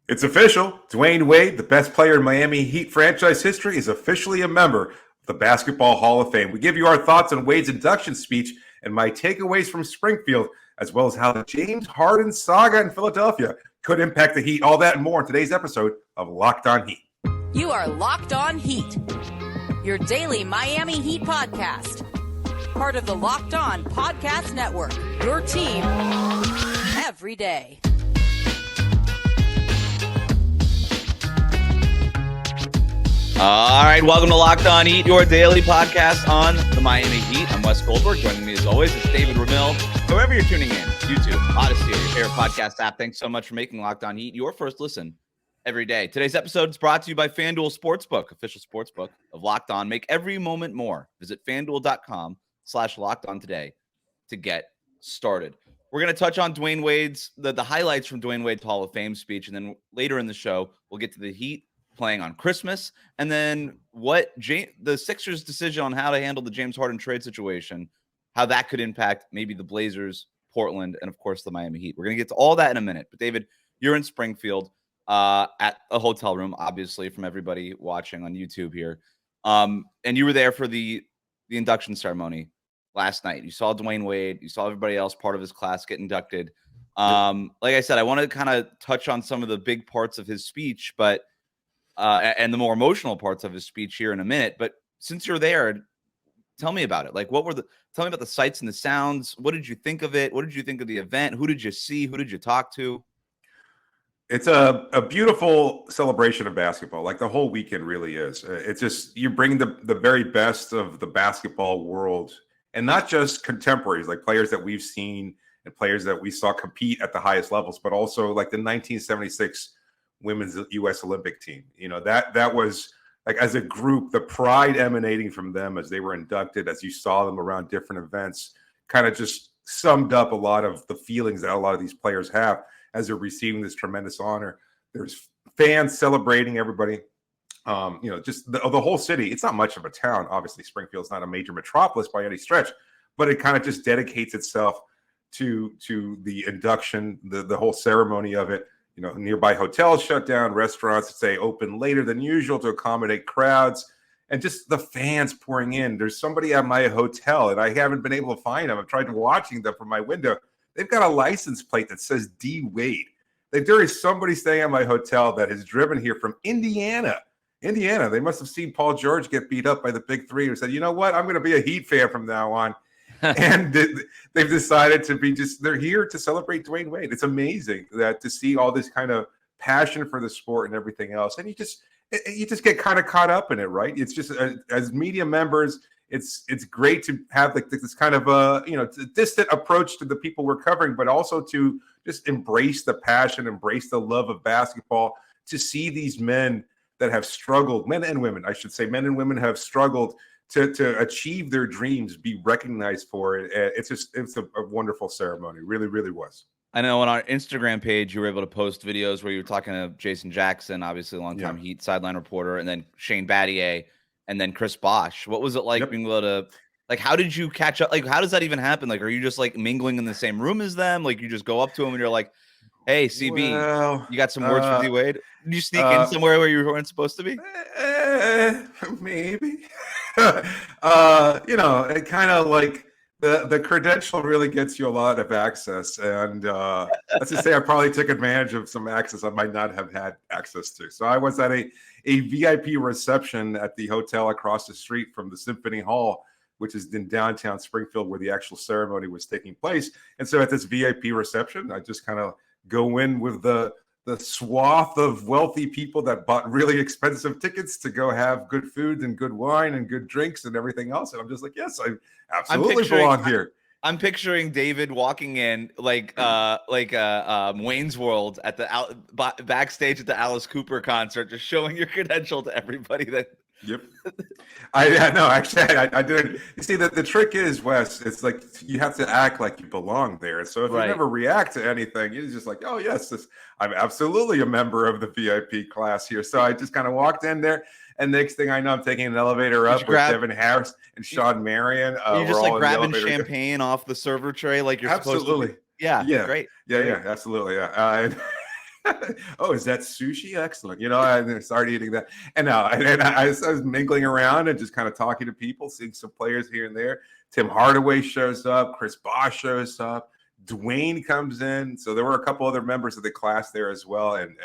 It's official. Dwyane Wade, the best player in Miami Heat franchise history, is officially a member of the Basketball Hall of Fame. We give you our thoughts on Wade's induction speech and my takeaways from Springfield, as well as how the James Harden saga in Philadelphia could impact the Heat. All that and more in today's episode of Locked On Heat. You are Locked On Heat, your daily Miami Heat podcast. Part of the Locked On Podcast Network, your team every day. All right, welcome to Locked On Heat, your daily podcast on the Miami Heat. I'm Wes Goldberg. Joining me as always is David Ramil. Wherever you're tuning in, YouTube, Odyssey, or your favorite podcast app, thanks so much for making Locked On Heat your first listen every day. Today's episode is brought to you by FanDuel Sportsbook, official sportsbook of Locked On. Make every moment more. Visit FanDuel.com/LockedOn today to get started. We're going to touch on Dwyane Wade's, the highlights from Dwyane Wade's Hall of Fame speech, and then later in the show, we'll get to the Heat playing on Christmas, and then what the Sixers' decision on how to handle the James Harden trade situation, how that could impact maybe the Blazers, Portland, and of course the Miami Heat. We're going to get to all that in a minute. But David, you're in Springfield at a hotel room, obviously, from everybody watching on YouTube here. And you were there for the induction ceremony last night. You saw Dwyane Wade. You saw everybody else, part of his class, get inducted. Like I said, I want to kind of touch on some of the big parts of his speech, but and the more emotional parts of his speech here in a minute. But since you're there, tell me about it. Like, tell me about the sights and the sounds. What did you think of it? What did you think of the event? Who did you see? Who did you talk to? It's a beautiful celebration of basketball. Like the whole weekend really is. It's just, you bring the very best of the basketball world, and not just contemporaries, like players that we've seen and players that we saw compete at the highest levels, but also like the 1976 women's U.S. Olympic team. You know, that was like, as a group, the pride emanating from them as they were inducted, as you saw them around different events, kind of just summed up a lot of the feelings that a lot of these players have as they're receiving this tremendous honor. There's fans celebrating everybody. Just the whole city. It's not much of a town. Obviously, Springfield's not a major metropolis by any stretch, but it kind of just dedicates itself to the induction, the whole ceremony of it. You know, nearby hotels shut down, restaurants say open later than usual to accommodate crowds, and just the fans pouring in. There's somebody at my hotel, and I haven't been able to find them. I've tried watching them from my window. They've got a license plate that says D. Wade. There is somebody staying at my hotel that has driven here from Indiana. They must have seen Paul George get beat up by the Big Three and said, you know what, I'm going to be a Heat fan from now on. And they've decided to be they're here to celebrate Dwyane Wade. It's amazing that to see all this kind of passion for the sport and everything else. And you just get kind of caught up in it, right? It's just as media members, it's great to have like this kind of distant approach to the people we're covering, but also to just embrace the passion, embrace the love of basketball, to see these men that have struggled, men and women, I should say, men and women have struggled to achieve their dreams, be recognized for it. It's a wonderful ceremony. Really, really was. I know on our Instagram page, you were able to post videos where you were talking to Jason Jackson, obviously a longtime Heat sideline reporter, and then Shane Battier, and then Chris Bosh. What was it like being able to, like, how did you catch up? Like, how does that even happen? Like, are you just like mingling in the same room as them? Like, you just go up to them and you're like, hey, CB, you got some words for D Wade? Did you sneak in somewhere where you weren't supposed to be? Maybe. It kind of like the credential really gets you a lot of access. And let's just say I probably took advantage of some access I might not have had access to. So I was at a VIP reception at the hotel across the street from the Symphony Hall, which is in downtown Springfield, where the actual ceremony was taking place. And so at this VIP reception, I just kind of go in with the swath of wealthy people that bought really expensive tickets to go have good food and good wine and good drinks and everything else. And I'm just like, yes, I absolutely belong here. I'm picturing David walking in like Wayne's World at the backstage at the Alice Cooper concert, just showing your credential to everybody that. Yep. I didn't. You see, the trick is, Wes, it's like you have to act like you belong there. So if you never react to anything, you're just like, oh, yes, I'm absolutely a member of the VIP class here. So I just kind of walked in there. And next thing I know, I'm taking an elevator up with Devin Harris and Sean Marion. You're just like grabbing champagne off the server tray like you're supposed to. Yeah, great. Yeah, absolutely. Yeah. Oh, is that sushi? Excellent. I started eating that. And I was mingling around and just kind of talking to people, seeing some players here and there. Tim Hardaway shows up. Chris Bosh shows up. Dwyane comes in. So there were a couple other members of the class there as well. And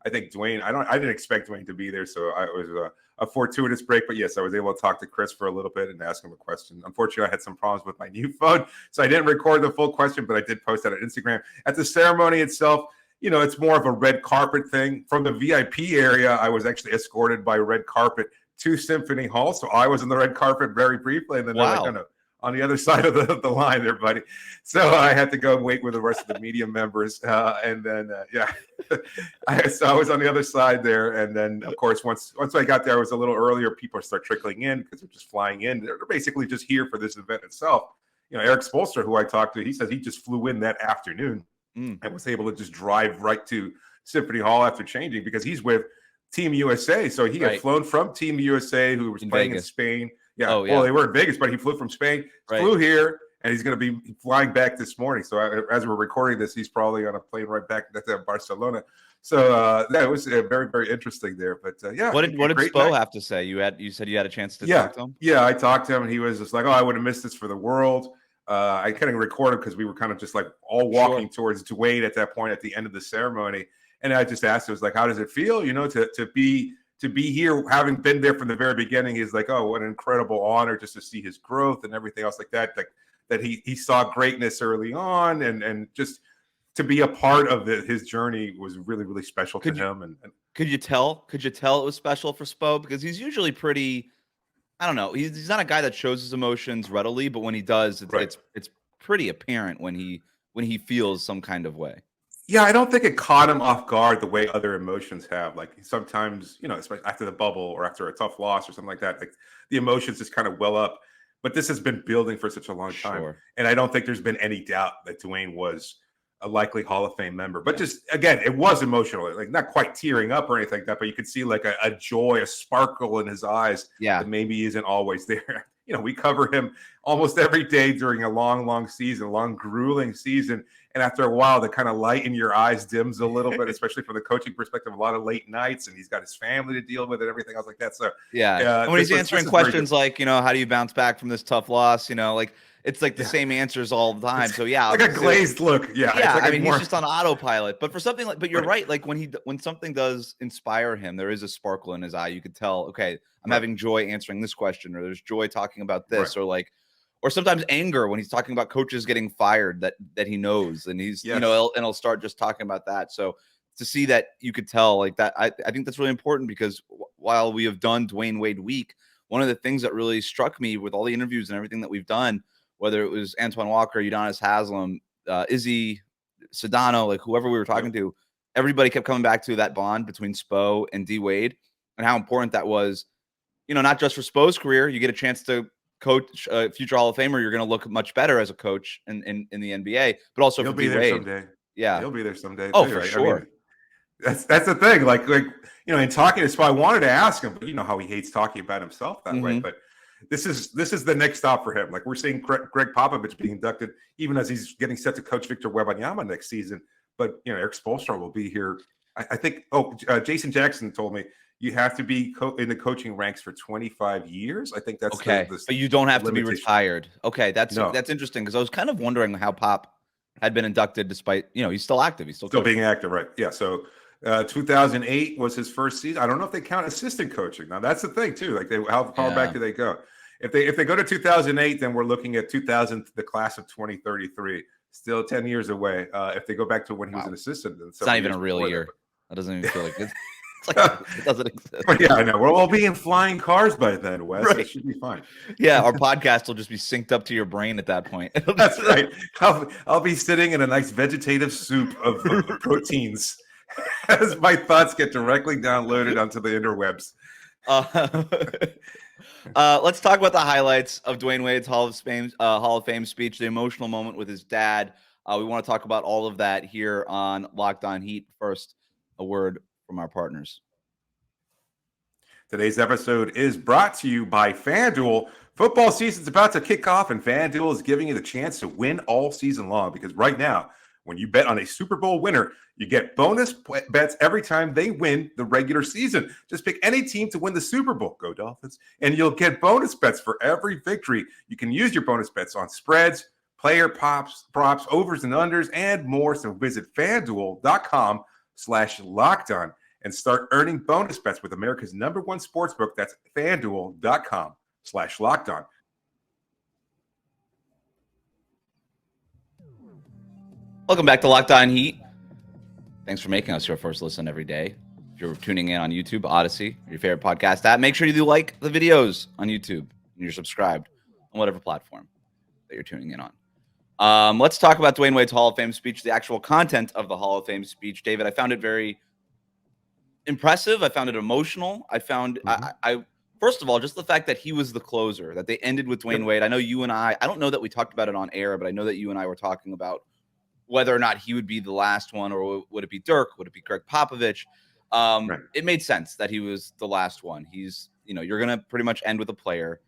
I think Dwyane, I didn't expect Dwyane to be there. So it was a fortuitous break. But yes, I was able to talk to Chris for a little bit and ask him a question. Unfortunately, I had some problems with my new phone, so I didn't record the full question, but I did post that on Instagram. At the ceremony itself, it's more of a red carpet thing. From the VIP area, I was actually escorted by red carpet to Symphony Hall. So I was on the red carpet very briefly, and then they're like, on the other side of the line there, buddy. So I had to go and wait with the rest of the media members. And then, so I was on the other side there. And then, of course, once I got there, I was a little earlier. People start trickling in because they're just flying in. They're basically just here for this event itself. Eric Spoelstra, who I talked to, he says he just flew in that afternoon and was able to just drive right to Symphony Hall after changing because he's with Team USA. So he had flown from Team USA, who was playing in Spain. Yeah. Well, they were in Vegas, but he flew from Spain, flew here, and he's going to be flying back this morning. So as we're recording this, he's probably on a plane right back to Barcelona. So it was very, very interesting there. But what did Spo have to say? You said you had a chance to talk to him. Yeah, I talked to him, and he was just like, "Oh, I would have missed this for the world." I kind of recorded because we were kind of just like all walking towards Dwyane at that point at the end of the ceremony, and I just asked him, "I was like, how does it feel? To be here, having been there from the very beginning." He's like, "Oh, what an incredible honor just to see his growth and everything else like that. Like that he saw greatness early on, and just to be a part of his journey was really, really special to him." And could you tell it was special for Spo? Because he's usually pretty, I don't know, he's not a guy that shows his emotions readily, but when he does, it's pretty apparent when he feels some kind of way. Yeah, I don't think it caught him off guard the way other emotions have. Like sometimes, especially after the bubble or after a tough loss or something like that, like the emotions just kind of well up. But this has been building for such a long time. And I don't think there's been any doubt that Dwyane was a likely Hall of Fame member. But just, again, it was emotional, like not quite tearing up or anything like that, but you could see like a joy, a sparkle in his eyes that maybe isn't always there. We cover him almost every day during a long, long season, long, grueling season. And after a while, the kind of light in your eyes dims a little bit, especially from the coaching perspective, a lot of late nights, and he's got his family to deal with and everything else like that. So when he's answering questions like, how do you bounce back from this tough loss? Like it's like the same answers all the time. So like a glazed look. Yeah. Like he's just on autopilot. But for something like, but you're right. Like when something does inspire him, there is a sparkle in his eye. You could tell, okay, I'm having joy answering this question, or there's joy talking about this, or sometimes anger when he's talking about coaches getting fired that he knows, and he's he'll start just talking about that. So to see that, you could tell like that. I think that's really important because while we have done Dwyane Wade Week, one of the things that really struck me with all the interviews and everything that we've done, whether it was Antoine Walker, Udonis Haslem, Izzy, Sedano, like whoever we were talking to, everybody kept coming back to that bond between Spo and D Wade and how important that was. Not just for Spo's career, you get a chance to coach a future Hall of Famer. You're going to look much better as a coach in the NBA, but also he'll for be there D-Wade. Someday. Yeah, he'll be there someday. Oh, for sure. I mean, that's the thing. Like in talking to Spo, I wanted to ask him, but how he hates talking about himself that way. But this is the next stop for him. Like we're seeing Greg Popovich being inducted, even as he's getting set to coach Victor Wembanyama next season. But Eric Spoelstra will be here. I think. Jason Jackson told me you have to be in the coaching ranks for 25 years. I think that's okay. But you don't have to be retired. Okay, that's interesting because I was kind of wondering how Pop had been inducted despite he's still active. He's still being active, right? Yeah. So 2008 was his first season. I don't know if they count assistant coaching. Now that's the thing too. Like how far back do they go? If they go to 2008, then we're looking at 2000, the class of 2033. Still 10 years away. If they go back to when he was an assistant, then it's not even a real year. That doesn't even feel like it. It's like it doesn't exist. But yeah, I know. We'll all be in flying cars by then, Wes. Right. It should be fine. Yeah, our podcast will just be synced up to your brain at that point. That's right. I'll be sitting in a nice vegetative soup of proteins as my thoughts get directly downloaded onto the interwebs. Let's talk about the highlights of Dwyane Wade's Hall of Fame speech, the emotional moment with his dad. We want to talk about all of that here on Locked On Heat. First, a word from our partners. Today's episode is brought to you by FanDuel. Football season's about to kick off, and FanDuel is giving you the chance to win all season long because right now, When you bet on a Super Bowl winner, you get bonus bets every time they win the regular season. Just pick any team to win the Super Bowl. Go Dolphins. And you'll get bonus bets for every victory. You can use your bonus bets on spreads, player props, overs and unders, and more. So visit FanDuel.com/lockedon and start earning bonus bets with America's #1 sportsbook. That's FanDuel.com/lockedon. Welcome back to Locked On Heat. Thanks for making us your first listen every day. If you're tuning in on YouTube, Odyssey, your favorite podcast app, make sure you do like the videos on YouTube and you're subscribed on whatever platform that you're tuning in on. Let's talk about Dwyane Wade's Hall of Fame speech, the actual content of the Hall of Fame speech. David, I found it very impressive. I found it emotional. I found, I first of all, just the fact that he was the closer, that they ended with Dwyane Wade. I know you and I don't know that we talked about it on air, but I know that you and I were talking about whether or not he would be the last one, or would it be Dirk? Would it be Greg Popovich? Right. It made sense that he was the last one. He's, you're going to pretty much end with a player.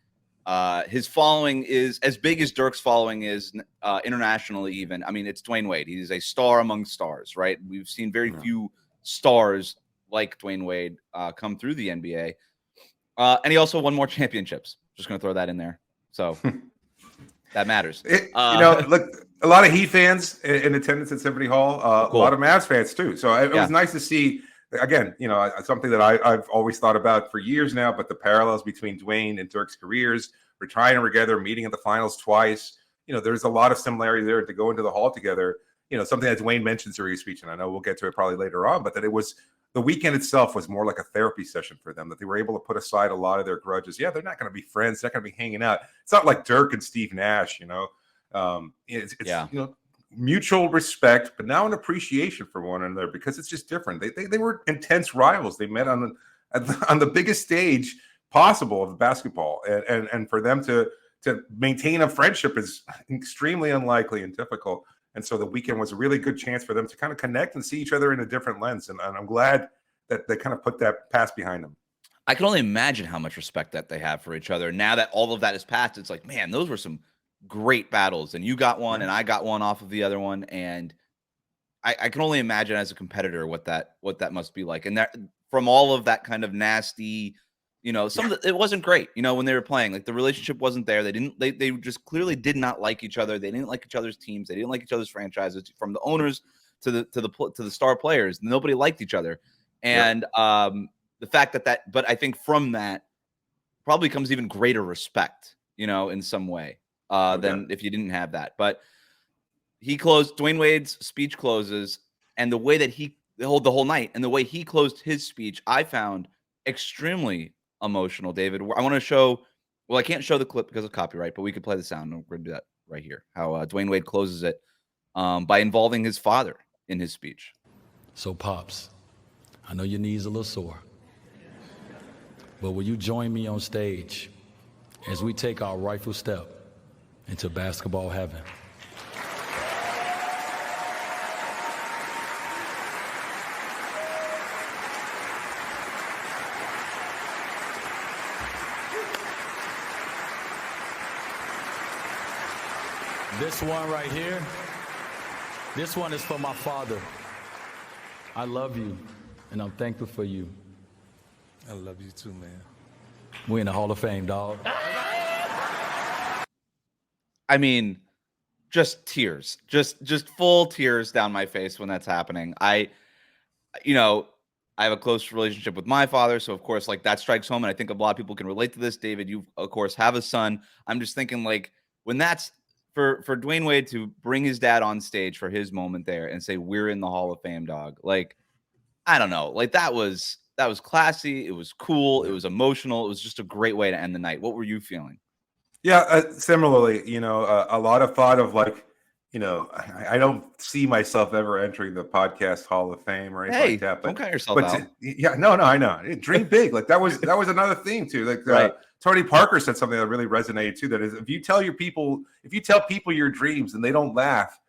His following is as big as Dirk's following is internationally even. I mean, it's Dwyane Wade. He's a star among stars, right? We've seen very few stars like Dwyane Wade come through the NBA. And he also won more championships. Just going to throw that in there. So that matters. Look, a lot of Heat fans in attendance at Symphony Hall, cool. A lot of Mavs fans too. So it was nice to see, again, something that I've always thought about for years now, but the parallels between Dwyane and Dirk's careers, retiring together, meeting in the finals twice. There's a lot of similarities there to go into the Hall together. Something that Dwyane mentions during his speech, and I know we'll get to it probably later on, but that it was the weekend itself was more like a therapy session for them, that they were able to put aside a lot of their grudges. Yeah, they're not going to be friends. They're not going to be hanging out. It's not like Dirk and Steve Nash, it's mutual respect, but now an appreciation for one another because it's just different. They were intense rivals. They met on the biggest stage possible of basketball, and for them to maintain a friendship is extremely unlikely and difficult. And so the weekend was a really good chance for them to kind of connect and see each other in a different lens. And I'm glad that they kind of put that past behind them. I can only imagine how much respect that they have for each other. Now that all of that is past, it's like, man, those were some great battles. And you got one and I got one off of the other one. And I can only imagine as a competitor what that must be like. And that from all of that kind of nasty, it wasn't great, when they were playing, like the relationship wasn't there. They just clearly did not like each other. They didn't like each other's teams. They didn't like each other's franchises, from the owners to the star players. Nobody liked each other. And the fact but I think from that probably comes even greater respect, in some way than if you didn't have that. But Dwyane Wade's speech closes, and the way that the whole night and the way he closed his speech, I found extremely emotional, David. I want to show, I can't show the clip because of copyright, but we could play the sound. We're going to do that right here. How Dwyane Wade closes it by involving his father in his speech. So, Pops, I know your knees a little sore, but will you join me on stage as we take our rightful step into basketball heaven? This one right here, this one is for my father. I love you, and I'm thankful for you. I love you too, man. We're in the Hall of Fame, dog. I mean, just tears, just full tears down my face when that's happening. I have a close relationship with my father, so of course, like that strikes home, and I think a lot of people can relate to this. David, you of course have a son. I'm just thinking, like, when that's for Dwyane Wade to bring his dad on stage for his moment there and say, we're in the Hall of Fame, dog. Like, I don't know. Like that was classy. It was cool. It was emotional. It was just a great way to end the night. What were you feeling? Yeah, similarly, a lot of thought of like, I don't see myself ever entering the podcast Hall of Fame or anything like that. But don't count yourself out. No, I know. Dream big. Like that was another theme too. Like right. Tony Parker said something that really resonated too. That is, if you tell people your dreams and they don't laugh,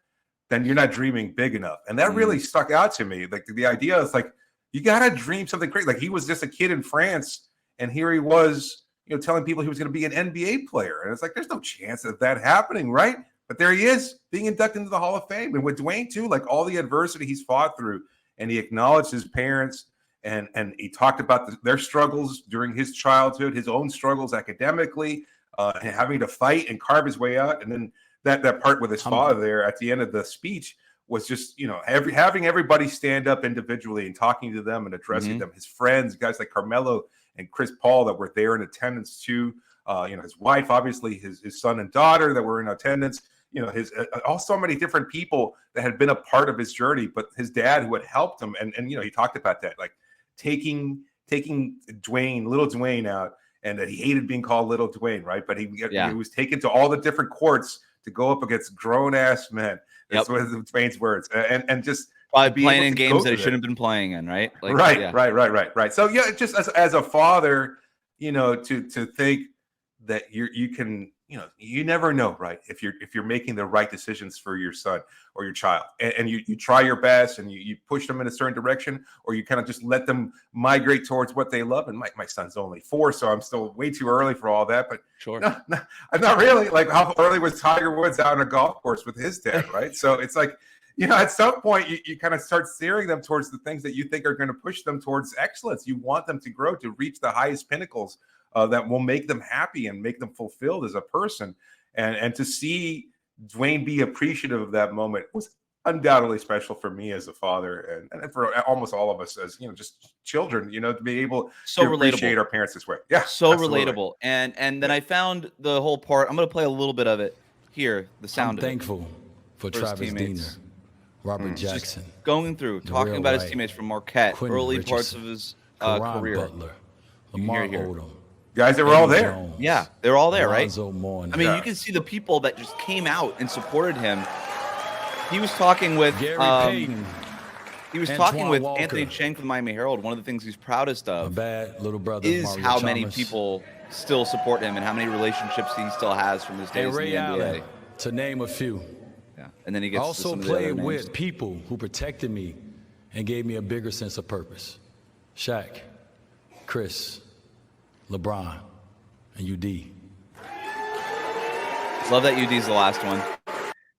then you're not dreaming big enough. And that really stuck out to me. Like the idea is like, you got to dream something great. Like he was just a kid in France, and here he was, telling people he was going to be an NBA player. And it's like, there's no chance of that happening, right? But there he is being inducted into the Hall of Fame. And with Dwyane too, like all the adversity he's fought through, and he acknowledged his parents, and he talked about their struggles during his childhood, his own struggles academically, and having to fight and carve his way out. And then that part with his father there at the end of the speech was just, having everybody stand up individually and talking to them and addressing them, his friends, guys like Carmelo and Chris Paul that were there in attendance too. His wife, obviously, his son and daughter that were in attendance. His so many different people that had been a part of his journey, but his dad who had helped him, and he talked about that, like taking Dwyane, little Dwyane out, and that he hated being called little Dwyane, right? But he was taken to all the different courts to go up against grown ass men. That's what Dwayne's words, and just probably playing in games that he shouldn't have been playing in, right? Like, right. So just as a father, to think that you can, you never know, right? If you're making the right decisions for your son or your child, and you try your best and you push them in a certain direction, or you kind of just let them migrate towards what they love. And my son's only 4, so I'm still way too early for all that. But sure, no, I'm not really. Like, how early was Tiger Woods out on a golf course with his dad, right? So it's like, at some point you kind of start steering them towards the things that you think are going to push them towards excellence. You want them to grow, to reach the highest pinnacles that will make them happy and make them fulfilled as a person. And to see Dwyane be appreciative of that moment was undoubtedly special for me as a father, and for almost all of us as just children, to be able to appreciate our parents this way. Yeah, so absolutely. Relatable. And then I found the whole part. I'm going to play a little bit of it here. The sound. I'm thankful for Travis Diener, Robert Jackson, just going through talking about his teammates from Marquette, Quentin early Richardson, parts of his career. Butler, Lamar Odom. Guys that were all there. Jones, yeah, they're all there, right? Mourning. I mean, you can see the people that just came out and supported him. He was talking with Gary Payton. He was talking with Anthony Chang from the Miami Herald. One of the things he's proudest of little brother, is Mario how Chalmers. many people still support him and how many relationships he still has from his days in the NBA. Allen, to name a few. Yeah, and then he gets I also to played with people who protected me and gave me a bigger sense of purpose. Shaq, Chris, LeBron, and UD. Love that UD's the last one.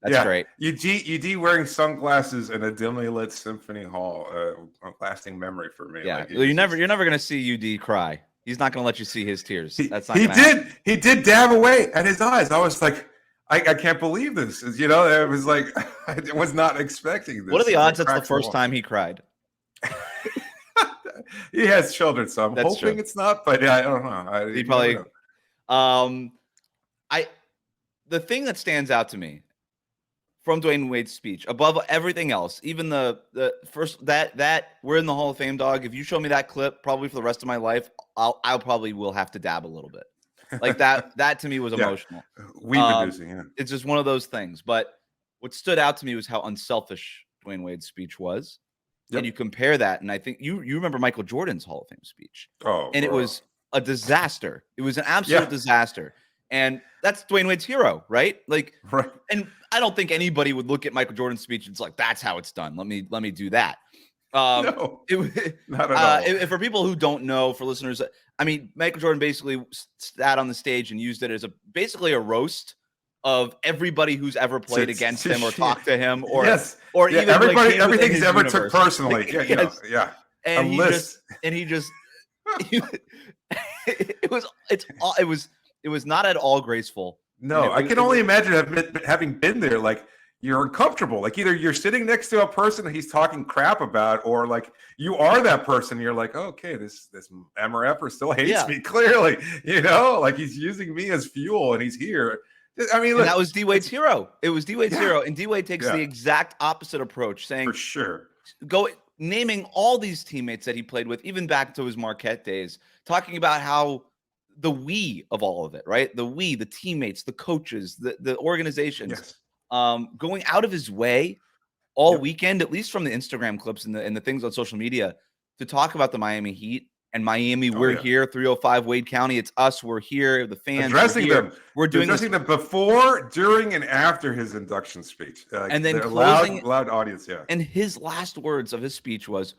That's great. UD wearing sunglasses in a dimly lit symphony hall, a lasting memory for me. Yeah, you're never gonna see UD cry. He's not gonna let you see his tears. That's not. He did dab away at his eyes. I was like, I can't believe this. It was like I was not expecting this. What are the odds that's the first time he cried? He has children, so I'm hoping it's not. But yeah, I don't know. He probably. The thing that stands out to me from Dwyane Wade's speech, above everything else, even the first that we're in the Hall of Fame, dog. If you show me that clip, probably for the rest of my life, I probably will have to dab a little bit. Like that. That to me was emotional. Weed-producing. It's just one of those things. But what stood out to me was how unselfish Dwyane Wade's speech was. Yep. And you compare that, and I think you remember Michael Jordan's Hall of Fame speech. It was a disaster. It was an absolute disaster. And that's Dwyane Wade's hero, right? Like, and I don't think anybody would look at Michael Jordan's speech and it's like, that's how it's done. Let me do that. No, not at all. For people who don't know, for listeners, I mean, Michael Jordan basically sat on the stage and used it as basically a roast of everybody who's ever played against him or talked to him, or even everybody, everything he's ever took personally. And he just it was not at all graceful. No, I can only imagine having been there. Like, you're uncomfortable. Like, either you're sitting next to a person that he's talking crap about, or like you are that person. You're like, oh, okay, this MRFer still hates me. Clearly, like he's using me as fuel, and he's here. I mean, look, that was D Wade's hero. It was D Wade's hero, and D Wade takes the exact opposite approach, saying for sure, naming all these teammates that he played with, even back to his Marquette days, talking about how the we of all of it, right? The teammates, the coaches, the organizations, going out of his way all weekend, at least from the Instagram clips and the things on social media, to talk about the Miami Heat and Miami. We're here, 305 Wade County. It's us. We're here. The fans addressing them. We're doing addressing them before, during, and after his induction speech. And then closing, loud audience. Yeah. And his last words of his speech was,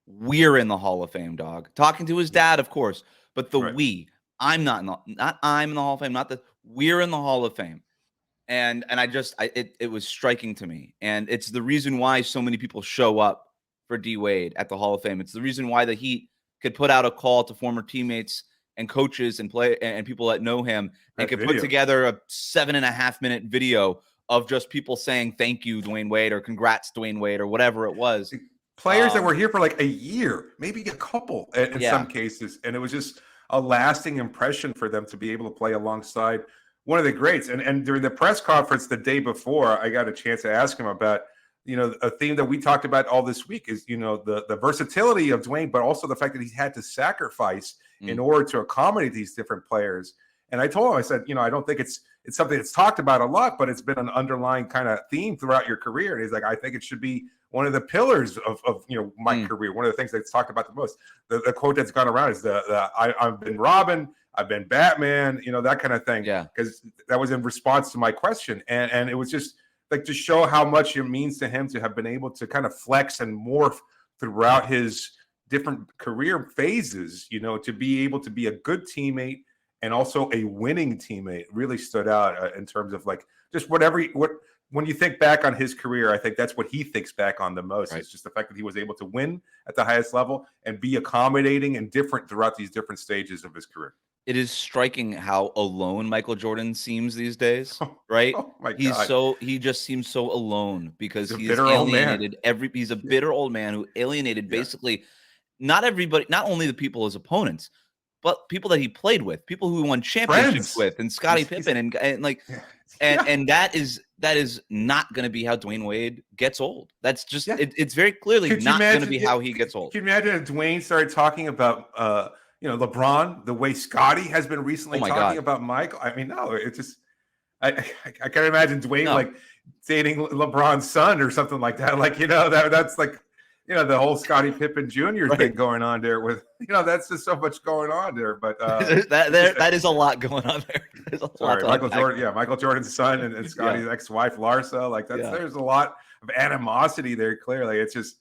"We're in the Hall of Fame, dog." Talking to his dad, of course, but we. I'm not I'm in the Hall of Fame. Not that we're in the Hall of Fame. And it was striking to me. And it's the reason why so many people show up for D Wade at the Hall of Fame. It's the reason why the Heat could put out a call to former teammates and coaches and people that know him and could put together a 7.5 minute video of just people saying thank you, Dwyane Wade, or congrats, Dwyane Wade, or whatever it was. Players that were here for like a year, maybe a couple in some cases. And it was just a lasting impression for them to be able to play alongside one of the greats. And during the press conference the day before, I got a chance to ask him about, a theme that we talked about all this week is, the versatility of Dwyane, but also the fact that he's had to sacrifice in order to accommodate these different players. And I told him, I said, I don't think it's something that's talked about a lot, but it's been an underlying kind of theme throughout your career. And he's like, I think it should be one of the pillars of my career. One of the things that's talked about the most. The quote that's gone around is I've been Robin, I've been Batman, that kind of thing. Yeah. Because that was in response to my question. And it was just like to show how much it means to him to have been able to kind of flex and morph throughout his different career phases, to be able to be a good teammate and also a winning teammate really stood out in terms of like just when you think back on his career, I think that's what he thinks back on the most. Right. It's just the fact that he was able to win at the highest level and be accommodating and different throughout these different stages of his career. It is striking how alone Michael Jordan seems these days, right? Oh my God. He just seems so alone because he's alienated he's a bitter old man who alienated basically not everybody, not only the people his opponents, but people that he played with, people who he won championships with, and Scottie Pippen, and that is not going to be how Dwyane Wade gets old. That's just it's very clearly not going to be how he gets old. Can you imagine if Dwyane started talking about LeBron the way Scottie has been recently talking about Michael? I mean, no, it's just I can't imagine Dwyane like dating LeBron's son or something like that. Like that's like. The whole Scottie Pippen Jr. thing going on there with, that's just so much going on there. But that is a lot going on there. There's a lot Michael Jordan, Michael Jordan's son and Scottie's ex-wife Larsa, like there's a lot of animosity there. Clearly, it's just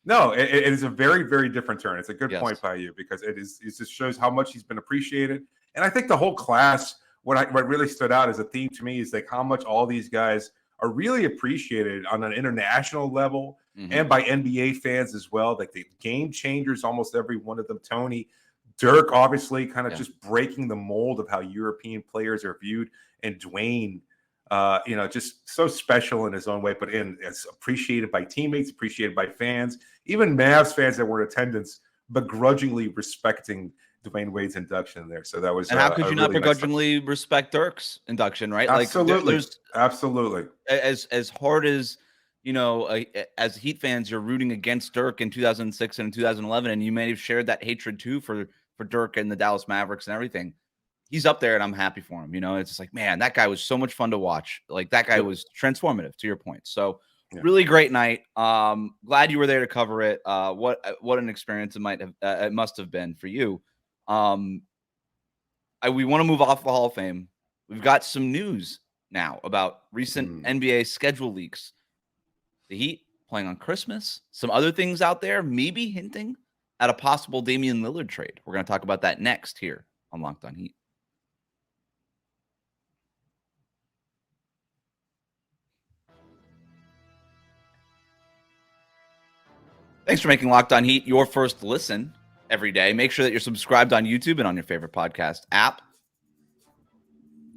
it is a very, very different turn. It's a good point by you because it just shows how much he's been appreciated. And I think the whole class, what really stood out as a theme to me is like how much all these guys are really appreciated on an international level and by NBA fans as well. Like the game changers, almost every one of them. Tony, Dirk, obviously kind of just breaking the mold of how European players are viewed. And Dwyane, just so special in his own way, but it's appreciated by teammates, appreciated by fans, even Mavs fans that were in attendance, begrudgingly respecting Dwyane Wade's induction there. So that was. And how could you not begrudgingly respect Dirk's induction, right? Absolutely. Like, absolutely. As hard as as Heat fans, you're rooting against Dirk in 2006 and 2011, and you may have shared that hatred too for Dirk and the Dallas Mavericks and everything. He's up there, and I'm happy for him. It's just like, man, that guy was so much fun to watch. Like that guy was transformative. To your point, so really great night. Glad you were there to cover it. What an experience it must have been for you. We want to move off the Hall of Fame. We've got some news now about recent NBA schedule leaks. The Heat playing on Christmas. Some other things out there, maybe hinting at a possible Damian Lillard trade. We're going to talk about that next here on Locked On Heat. Thanks for making Locked On Heat your first listen every day. Make sure that you're subscribed on YouTube and on your favorite podcast app.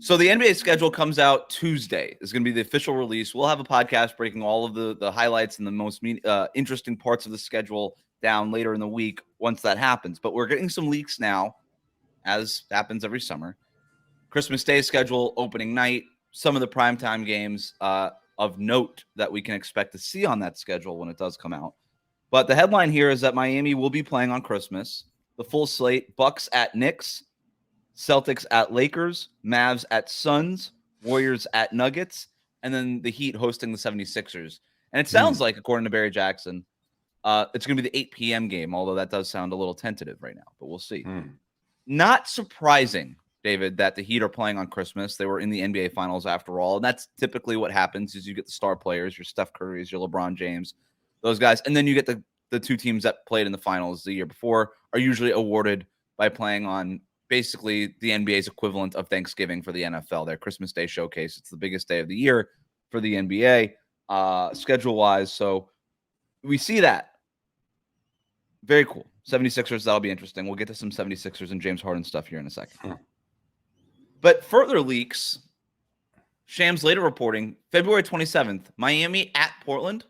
So the NBA schedule comes out Tuesday. It's going to be the official release. We'll have a podcast breaking all of the highlights and the most interesting parts of the schedule down later in the week once that happens. But we're getting some leaks now, as happens every summer. Christmas Day schedule, opening night, some of the primetime games of note that we can expect to see on that schedule when it does come out. But the headline here is that Miami will be playing on Christmas. The full slate: Bucks at Knicks, Celtics at Lakers, Mavs at Suns, Warriors at Nuggets, and then the Heat hosting the 76ers. And it sounds like, according to Barry Jackson, it's going to be the 8 p.m. game, although that does sound a little tentative right now, but we'll see. Not surprising, David, that the Heat are playing on Christmas. They were in the NBA Finals after all, and that's typically what happens is you get the star players, your Steph Currys, your LeBron James, those guys, and then you get the two teams that played in the finals the year before are usually awarded by playing on basically the NBA's equivalent of Thanksgiving for the NFL, their Christmas Day showcase. It's the biggest day of the year for the NBA schedule-wise. So we see that. Very cool. 76ers, that'll be interesting. We'll get to some 76ers and James Harden stuff here in a second. But further leaks, Shams later reporting, February 27th, Miami at Portland.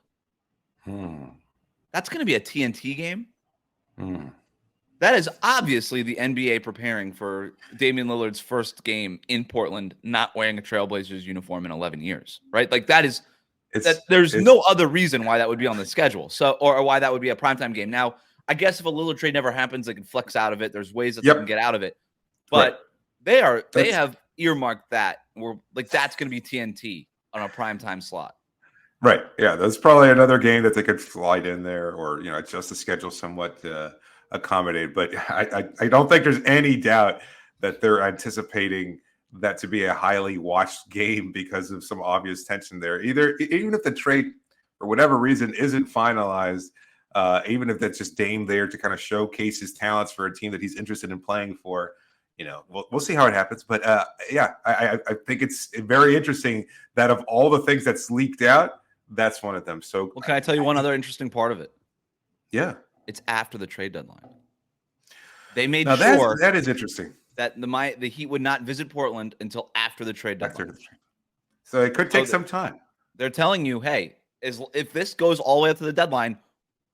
That's going to be a TNT game. That is obviously the NBA preparing for Damian Lillard's first game in Portland, not wearing a Trailblazers uniform in 11 years, right? Like there's no other reason why that would be on the schedule. So, or why that would be a primetime game. Now, I guess if a Lillard trade never happens, they can flex out of it. There's ways that they can get out of it, but they have earmarked that. We're like, that's going to be TNT on a primetime slot. Right. Yeah. That's probably another game that they could slide in there or, adjust the schedule somewhat to accommodate. But I don't think there's any doubt that they're anticipating that to be a highly watched game because of some obvious tension there. Even if the trade, for whatever reason, isn't finalized, even if that's just Dame there to kind of showcase his talents for a team that he's interested in playing for, we'll see how it happens. But I think it's very interesting that of all the things that's leaked out, that's one of them. So, well, can I tell you one other interesting part of it? Yeah, it's after the trade deadline. They made sure that is interesting that the Heat would not visit Portland until after the trade deadline. So it could take some time. They're telling you, hey, if this goes all the way up to the deadline,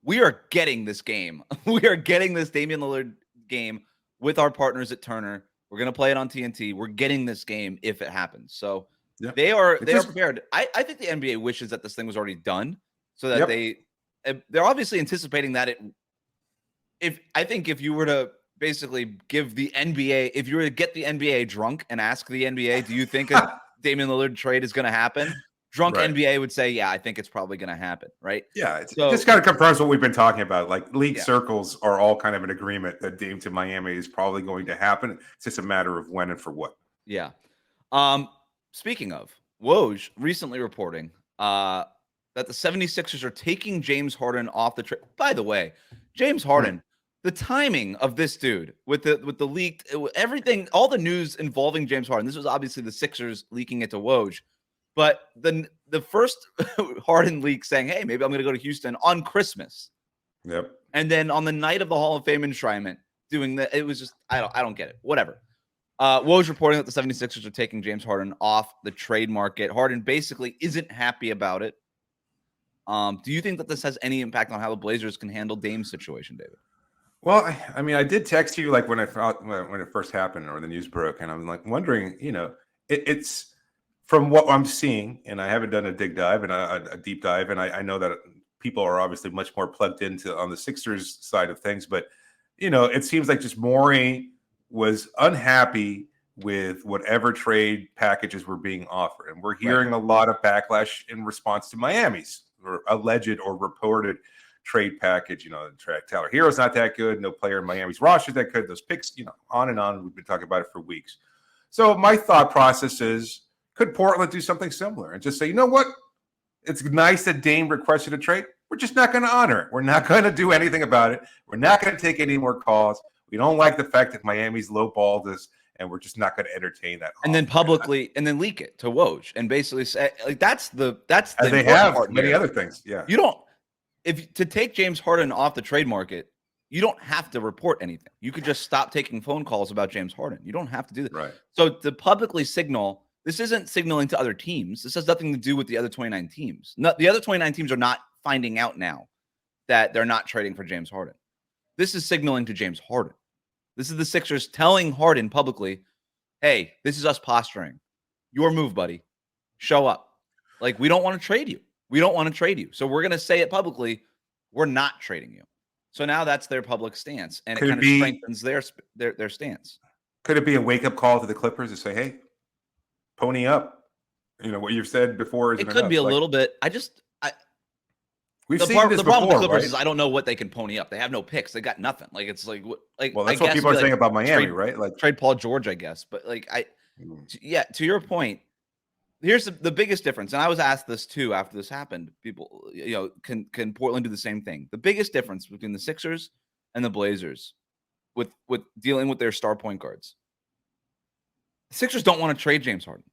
we are getting this game. We are getting this Damian Lillard game with our partners at Turner. We're going to play it on TNT. We're getting this game if it happens. So they are prepared. I think the NBA wishes that this thing was already done so that they're obviously anticipating that if you were to basically give the NBA, if you were to get the NBA drunk and ask the NBA, do you think a Damian Lillard trade is going to happen? Drunk NBA would say, yeah, I think it's probably going to happen, right? Yeah, it just kind of confirms what we've been talking about. Like league circles are all kind of in agreement that Dame to Miami is probably going to happen. It's just a matter of when and for what. Yeah. Speaking of, Woj recently reporting that the 76ers are taking James Harden off the trade. By the way, James Harden, the timing of this dude with the leaked everything, all the news involving James Harden. This was obviously the Sixers leaking it to Woj. But the first Harden leak saying, hey, maybe I'm going to go to Houston on Christmas. Yep. And then on the night of the Hall of Fame enshrinement, doing that, it was just, I don't get it. Whatever. Woj reporting that the 76ers are taking James Harden off the trade market. Harden basically isn't happy about it. Do you think that this has any impact on how the Blazers can handle Dame's situation, David? Well, I mean, I did text you like when it first happened or the news broke, and I'm like wondering, it's from what I'm seeing, and I haven't done a deep dive, and I know that people are obviously much more plugged into on the Sixers side of things, but it seems like just Morey was unhappy with whatever trade packages were being offered, and we're hearing a lot of backlash in response to Miami's or alleged or reported trade package. Tyler Hero's not that good. No player in Miami's roster is that good. Those picks, on and on. We've been talking about it for weeks. So my thought process is, could Portland do something similar and just say, you know what? It's nice that Dame requested a trade. We're just not going to honor it. We're not going to do anything about it. We're not going to take any more calls. We don't like the fact that Miami's lowballed us, and we're just not going to entertain that. And then publicly, and then leak it to Woj, and basically say, like, that's the as they have many other things. Yeah, you don't. If to take James Harden off the trade market, you don't have to report anything. You could just stop taking phone calls about James Harden. You don't have to do that. Right. So to publicly signal, this isn't signaling to other teams. This has nothing to do with the other 29 teams. The other 29 teams are not finding out now that they're not trading for James Harden. This is signaling to James Harden. This is the Sixers telling Harden publicly, hey, this is us posturing. Your move, buddy. Show up. Like, we don't want to trade you. We don't want to trade you. So we're going to say it publicly. We're not trading you. So now that's their public stance, and it kind of strengthens their stance. Could it be a wake-up call to the Clippers to say, hey, pony up? What you've said before. It could be a little bit. We've the seen this problem before, with the Clippers right? is I don't know what they can pony up. They have no picks. They got nothing. Like, it's like well, that's what people are saying about Miami, right? Like, trade Paul George, I guess. But to your point, here's the biggest difference. And I was asked this too after this happened. People, can Portland do the same thing? The biggest difference between the Sixers and the Blazers, with dealing with their star point guards. The Sixers don't want to trade James Harden.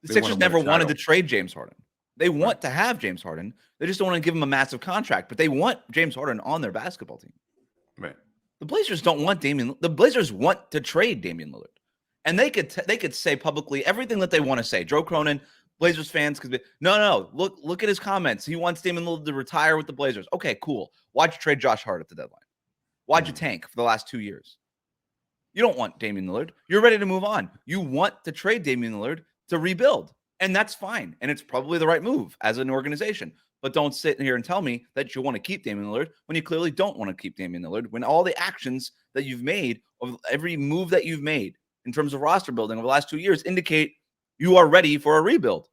The Sixers never wanted to trade James Harden. They want to have James Harden. They just don't want to give him a massive contract, but they want James Harden on their basketball team. Right. The Blazers don't want The Blazers want to trade Damian Lillard, and they could say publicly everything that they want to say. Joe Cronin, Blazers fans could be, no. Look at his comments. He wants Damian Lillard to retire with the Blazers. Okay, cool. Why'd you trade Josh Hart at the deadline? Why'd you tank for the last 2 years? You don't want Damian Lillard. You're ready to move on. You want to trade Damian Lillard to rebuild, and that's fine. And it's probably the right move as an organization. But don't sit here and tell me that you want to keep Damian Lillard when you clearly don't want to keep Damian Lillard, when all the actions that you've made, of every move that you've made in terms of roster building over the last 2 years indicate you are ready for a rebuild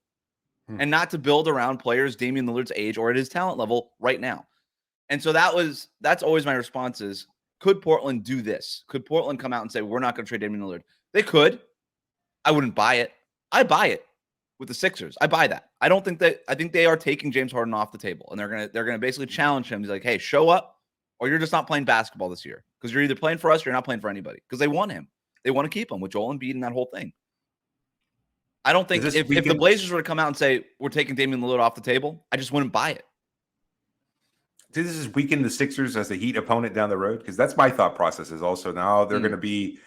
and not to build around players Damian Lillard's age or at his talent level right now. And so that's always my response is, could Portland do this? Could Portland come out and say, we're not going to trade Damian Lillard? They could. I wouldn't buy it. I buy it with the Sixers. I buy that. I think they are taking James Harden off the table, and they're gonna basically challenge him. He's like, hey, show up, or you're just not playing basketball this year, because you're either playing for us or you're not playing for anybody, because they want him. They want to keep him with Joel Embiid and that whole thing. I don't think if the Blazers were to come out and say we're taking Damian Lillard off the table, I just wouldn't buy it. Does this just weaken the Sixers as a Heat opponent down the road? Because that's my thought process is also now they're going to be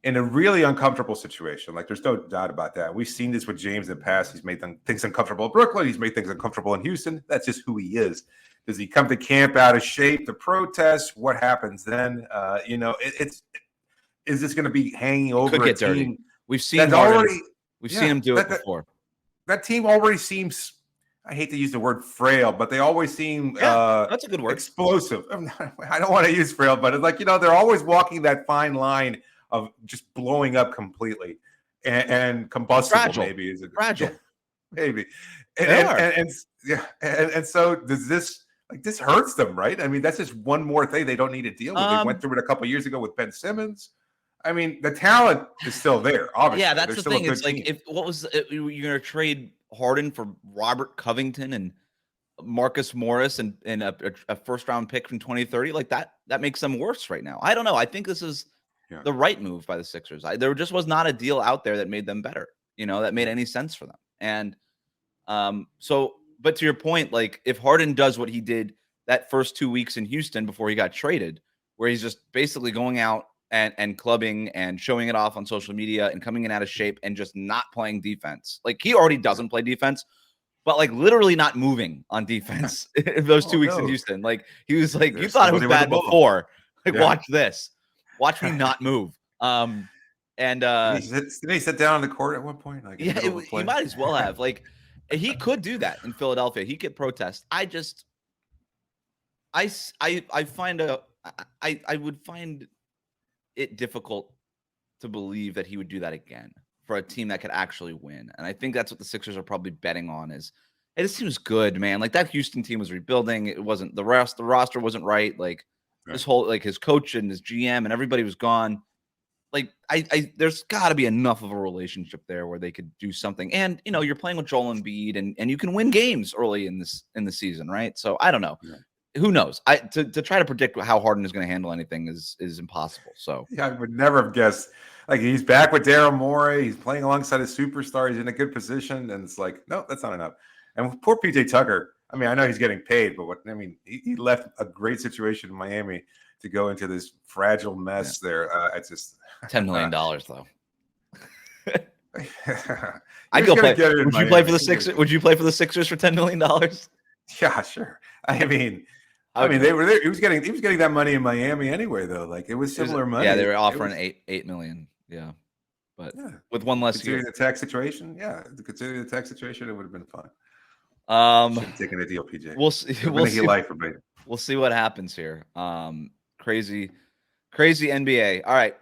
in a really uncomfortable situation. Like, there's no doubt about that. We've seen this with James in the past. He's made things uncomfortable in Brooklyn. He's made things uncomfortable in Houston. That's just who he is. Does he come to camp out of shape to protest? What happens then? Is this going to be hanging over? Could get dirty. We've seen We've seen him do it before. That team already seems, I hate to use the word frail, but they always seem that's a good word. Explosive. I don't want to use frail, but it's like, they're always walking that fine line of just blowing up completely and combustible. Fragile. Maybe is it fragile? Maybe. And so does this hurts them, right? I mean, that's just one more thing they don't need to deal with. They went through it a couple of years ago with Ben Simmons. I mean, the talent is still there, obviously. Yeah, that's the thing. It's like, you're going to trade Harden for Robert Covington and Marcus Morris and a first-round pick from 2030, like that makes them worse right now. I don't know. I think this is the right move by the Sixers. There just was not a deal out there that made them better, that made any sense for them. And but to your point, like, if Harden does what he did that first 2 weeks in Houston before he got traded, where he's just basically going out and clubbing and showing it off on social media and coming in out of shape and just not playing defense. Like, he already doesn't play defense, but like literally not moving on defense in those 2 weeks in Houston. Like, he was like, you thought it was bad before. Like, watch this. Watch me not move. Did he sit down on the court at one point? Like, he might as well have. Like, he could do that in Philadelphia. He could protest. I would find it difficult to believe that he would do that again for a team that could actually win. And I think that's what the Sixers are probably betting on is, hey, this team's good, man. Like, that Houston team was rebuilding. It wasn't the roster wasn't right. Like, this whole, like, his coach and his GM and everybody was gone. Like, there's got to be enough of a relationship there where they could do something. And, you're playing with Joel Embiid and you can win games early in the season, right? So I don't know. Yeah. Who knows? To try to predict how Harden is going to handle anything is impossible. So I would never have guessed. Like, he's back with Daryl Morey. He's playing alongside a superstar. He's in a good position, and it's like, no, that's not enough. And poor PJ Tucker. I mean, I know he's getting paid, but he left a great situation in Miami to go into this fragile mess there. It's just $10 million though. I'd go play. Would you play for the Sixers? Would you play for the Sixers for $10 million? Yeah, sure. I mean, they were there. He was getting that money in Miami anyway, though. Like, it was similar money. Yeah, they were offering $8 million. Yeah, but with one less year. Considering the tax situation, it would have been fun. Should have taken a deal, PJ. We'll see what happens here. Crazy NBA. All right.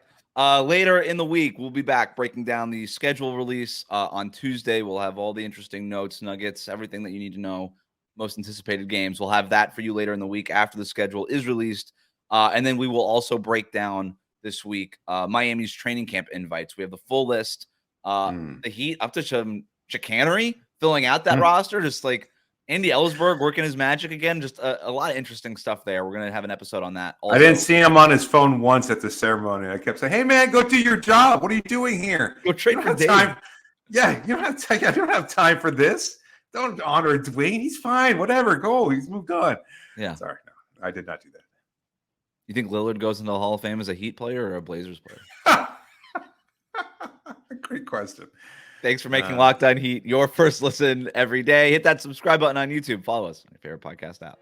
Later in the week, we'll be back breaking down the schedule release. On Tuesday, we'll have all the interesting notes, nuggets, everything that you need to know. Most anticipated games. We'll have that for you later in the week after the schedule is released. And then we will also break down this week Miami's training camp invites. We have the full list. The Heat up to some chicanery filling out that roster, just like Andy Ellsberg working his magic again. Just a lot of interesting stuff there. We're going to have an episode on that. Also, I didn't see him on his phone once at the ceremony. I kept saying, "Hey, man, go do your job. What are you doing here? Go trade for Dave." Time. Yeah, you don't have time. I don't have time for this. Don't honor Dwyane. He's fine. Whatever. Go. He's moved on. Yeah. Sorry. No, I did not do that. You think Lillard goes into the Hall of Fame as a Heat player or a Blazers player? Great question. Thanks for making Locked On Heat your first listen every day. Hit that subscribe button on YouTube. Follow us on your favorite podcast app.